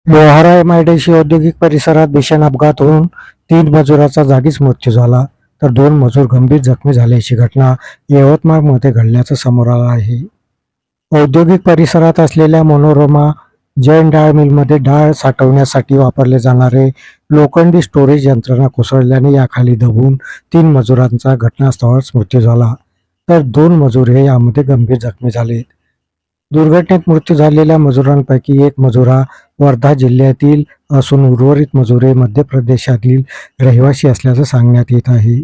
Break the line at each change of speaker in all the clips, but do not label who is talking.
Lohara MIDC औद्योगिक परिसरात भीषण अपघात होऊन 3 मजुराचा जागीच मृत्यू झाला, तर 2 मजूर गंभीर जखमी झाल्याची घटना यवतमाळमध्ये घडल्याचं समोर आलं आहे. औद्योगिक परिसरात असलेल्या मनोरमा जैन डाळ मिलमध्ये डाळ साठवण्यासाठी वापरले जाणारे लोखंडी स्टोरेज यंत्रणा कोसळल्याने याखाली दबून 3 मजुरांचा घटनास्थळावर मृत्यू झाला, तर 2 मजूर हे यामध्ये गंभीर जखमी झाले. दुर्घटनेत मृत्यू झालेल्या मजुरांपैकी एक मजूर हा वर्धा जिल्ह्यातील असून उर्वरित मजूर हे मध्य प्रदेशातील रहिवासी असल्याचं सांगण्यात येत आहे.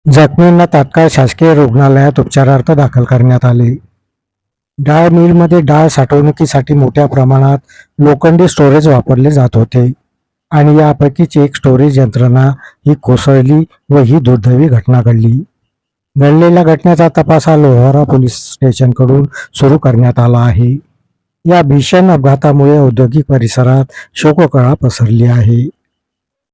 जखमींना तात्काळ शासकीय रुग्णालयात उपचारार्थ दाखल करण्यात आले. डाळ मिलमध्ये डाळ साठवणुकीसाठी मोठ्या प्रमाणात लोखंडी स्टोरेज वापरले जात होते आणि यापैकीच एक स्टोरेज यंत्रणा ही कोसळली व ही दुर्दैवी घटना घडली. घडलेल्या घटनेचा तपास हा लोहारा पोलीस स्टेशनकडून सुरू करण्यात आला आहे. या भीषण अपघातामुळे औद्योगिक परिसरात शोककळा पसरली आहे.